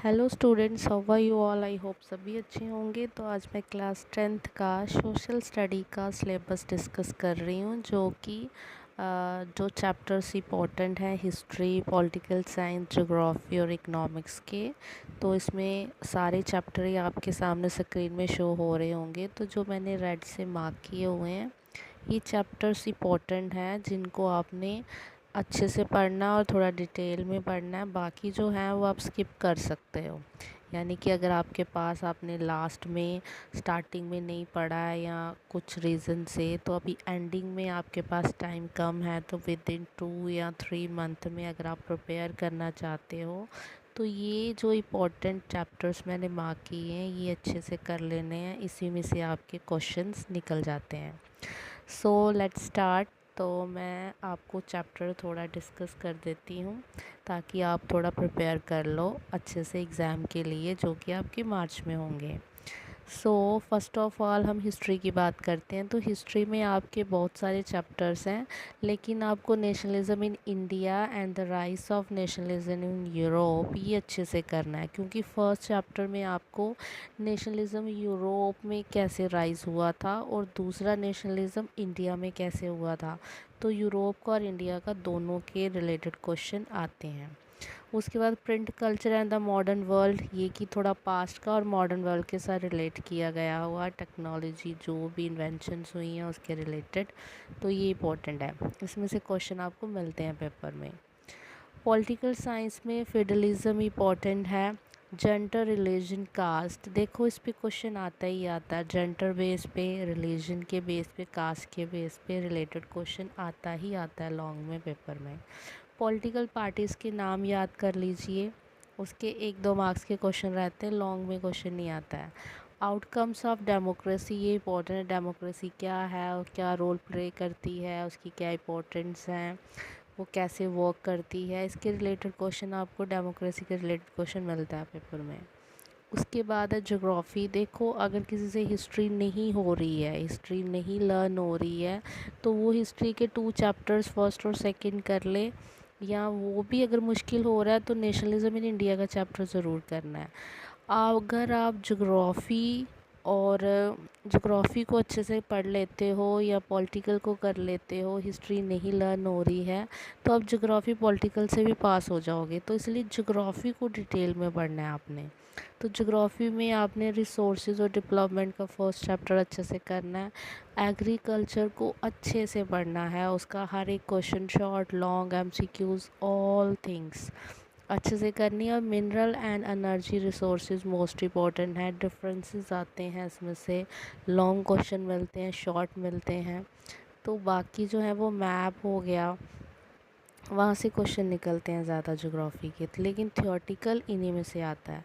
Hello students, how are you all. I hope सभी अच्छे होंगे। तो आज मैं क्लास 10th का सोशल स्टडी का सिलेबस डिस्कस कर रही हूँ, जो कि जो चैप्टर्स इम्पोर्टेंट हैं हिस्ट्री, पॉलिटिकल साइंस, ज्योग्राफी और इकोनॉमिक्स के। तो इसमें सारे चैप्टर ही आपके सामने स्क्रीन में शो हो रहे होंगे। तो जो मैंने रेड से मार्क किए हुए हैं, ये चैप्टर्स इम्पोर्टेंट हैं जिनको आपने अच्छे से पढ़ना और थोड़ा डिटेल में पढ़ना है। बाकी जो है वो आप स्किप कर सकते हो। यानी कि अगर आपके पास आपने लास्ट में स्टार्टिंग में नहीं पढ़ा है या कुछ रीज़न से, तो अभी एंडिंग में आपके पास टाइम कम है, तो विद इन 2 या 3 मंथ में अगर आप प्रिपेयर करना चाहते हो, तो ये जो इम्पोर्टेंट चैप्टर्स मैंने मार्क किए हैं ये अच्छे से कर लेने हैं। इसी में से आपके क्वेश्चंस निकल जाते हैं। So let's start. तो मैं आपको चैप्टर थोड़ा डिस्कस कर देती हूँ ताकि आप थोड़ा प्रिपेयर कर लो अच्छे से एग्ज़ाम के लिए, जो कि आपके मार्च में होंगे। सो फर्स्ट ऑफ ऑल हम हिस्ट्री की बात करते हैं। तो हिस्ट्री में आपके बहुत सारे चैप्टर्स हैं, लेकिन आपको nationalism in India and the rise of nationalism in Europe ये अच्छे से करना है, क्योंकि फर्स्ट चैप्टर में आपको नेशनलिज्म यूरोप में कैसे राइज हुआ था और दूसरा नेशनलिज्म इंडिया में कैसे हुआ था। तो यूरोप का और इंडिया का दोनों के रिलेटेड क्वेश्चन आते हैं। उसके बाद print culture and the modern world, ये कि थोड़ा पास्ट का और मॉडर्न वर्ल्ड के साथ रिलेट किया गया हुआ टेक्नोलॉजी, जो भी इन्वेंशंस हुई हैं उसके रिलेटेड। तो ये इंपॉर्टेंट है, इसमें से क्वेश्चन आपको मिलते हैं पेपर में। पॉलिटिकल साइंस में फेडरलिज्म इम्पॉर्टेंट है। जेंडर, रिलीजन, कास्ट, देखो इस पे क्वेश्चन आता ही आता है। जेंडर बेस पे, रिलीजन के बेस पे, कास्ट के बेस पे रिलेटेड क्वेश्चन आता ही आता है लॉन्ग में पेपर में। पॉलिटिकल पार्टीज़ के नाम याद कर लीजिए, उसके 1-2 मार्क्स के क्वेश्चन रहते हैं, लॉन्ग में क्वेश्चन नहीं आता है। आउटकम्स ऑफ डेमोक्रेसी, ये इंपॉर्टेंट है। डेमोक्रेसी क्या है और क्या रोल प्ले करती है, उसकी क्या इंपॉर्टेंस है, वो कैसे वर्क करती है, इसके रिलेटेड क्वेश्चन आपको डेमोक्रेसी के रिलेटेड क्वेश्चन मिलता है पेपर में। उसके बाद है ज्योग्राफी। देखो अगर किसी से हिस्ट्री नहीं हो रही है, हिस्ट्री नहीं लर्न हो रही है, तो वो हिस्ट्री के 2 चैप्टर्स फर्स्ट और सेकंड कर ले, या वो भी अगर मुश्किल हो रहा है तो नेशनलिज्म इन इंडिया का चैप्टर ज़रूर करना है। अगर आप ज्योग्राफ़ी और ज्योग्राफ़ी को अच्छे से पढ़ लेते हो या पॉलिटिकल को कर लेते हो, हिस्ट्री नहीं लर्न हो रही है, तो आप ज्योग्राफ़ी पॉलिटिकल से भी पास हो जाओगे। तो इसलिए ज्योग्राफ़ी को डिटेल में पढ़ना है आपने। तो ज्योग्राफ़ी में आपने रिसोर्सेज और डेवलपमेंट का फर्स्ट चैप्टर अच्छे से करना है। एग्रीकल्चर को अच्छे से पढ़ना है, उसका हर एक question, short, long, MCQs, all things अच्छे से करनी है। और mineral and energy resources most important है। डिफरेंसेस आते हैं इसमें से, लॉन्ग क्वेश्चन मिलते हैं, शॉर्ट मिलते हैं। तो बाकी जो है वो मैप हो गया, वहाँ से क्वेश्चन निकलते हैं ज़्यादा ज्योग्राफी के, लेकिन थियोरटिकल इन्हीं में से आता है।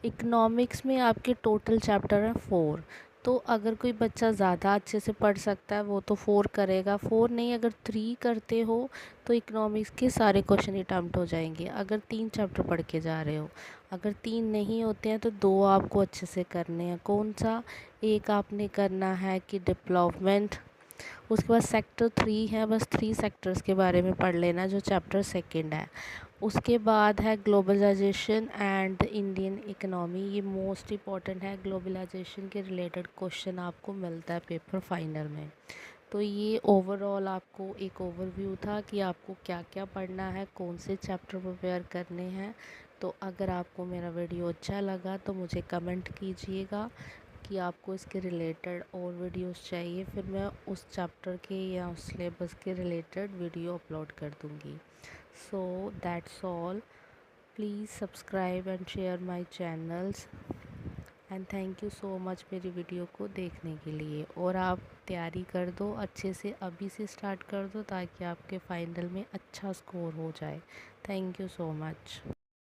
इकोनॉमिक्स में आपके टोटल चैप्टर हैं 4। तो अगर कोई बच्चा ज़्यादा अच्छे से पढ़ सकता है वो तो 4 करेगा। 4 नहीं, अगर 3 करते हो तो इकोनॉमिक्स के सारे क्वेश्चन अटैम्प्ट हो जाएंगे, अगर 3 चैप्टर पढ़ के जा रहे हो। अगर 3 नहीं होते हैं तो 2 आपको अच्छे से करने हैं। कौन सा? एक आपने करना है कि डेवलपमेंट। उसके बाद सेक्टर 3 है, बस 3 सेक्टर्स के बारे में पढ़ लेना, जो चैप्टर सेकंड है। उसके बाद है ग्लोबलाइजेशन एंड इंडियन इकोनॉमी, ये मोस्ट इम्पॉर्टेंट है। ग्लोबलाइजेशन के रिलेटेड क्वेश्चन आपको मिलता है पेपर फाइनल में। तो ये ओवरऑल आपको एक ओवरव्यू था कि आपको क्या क्या पढ़ना है, कौन से चैप्टर प्रिपेयर करने हैं। तो अगर आपको मेरा वीडियो अच्छा लगा तो मुझे कमेंट कीजिएगा कि आपको इसके रिलेटेड और वीडियोस चाहिए, फिर मैं उस चैप्टर के या उस सिलेबस के रिलेटेड वीडियो अपलोड कर दूँगी। So that's all. Please subscribe and share my channels and thank you so much मेरी वीडियो को देखने के लिए। और आप तैयारी कर दो अच्छे से, अभी से स्टार्ट कर दो ताकि आपके फाइनल में अच्छा स्कोर हो जाए। Thank you so much.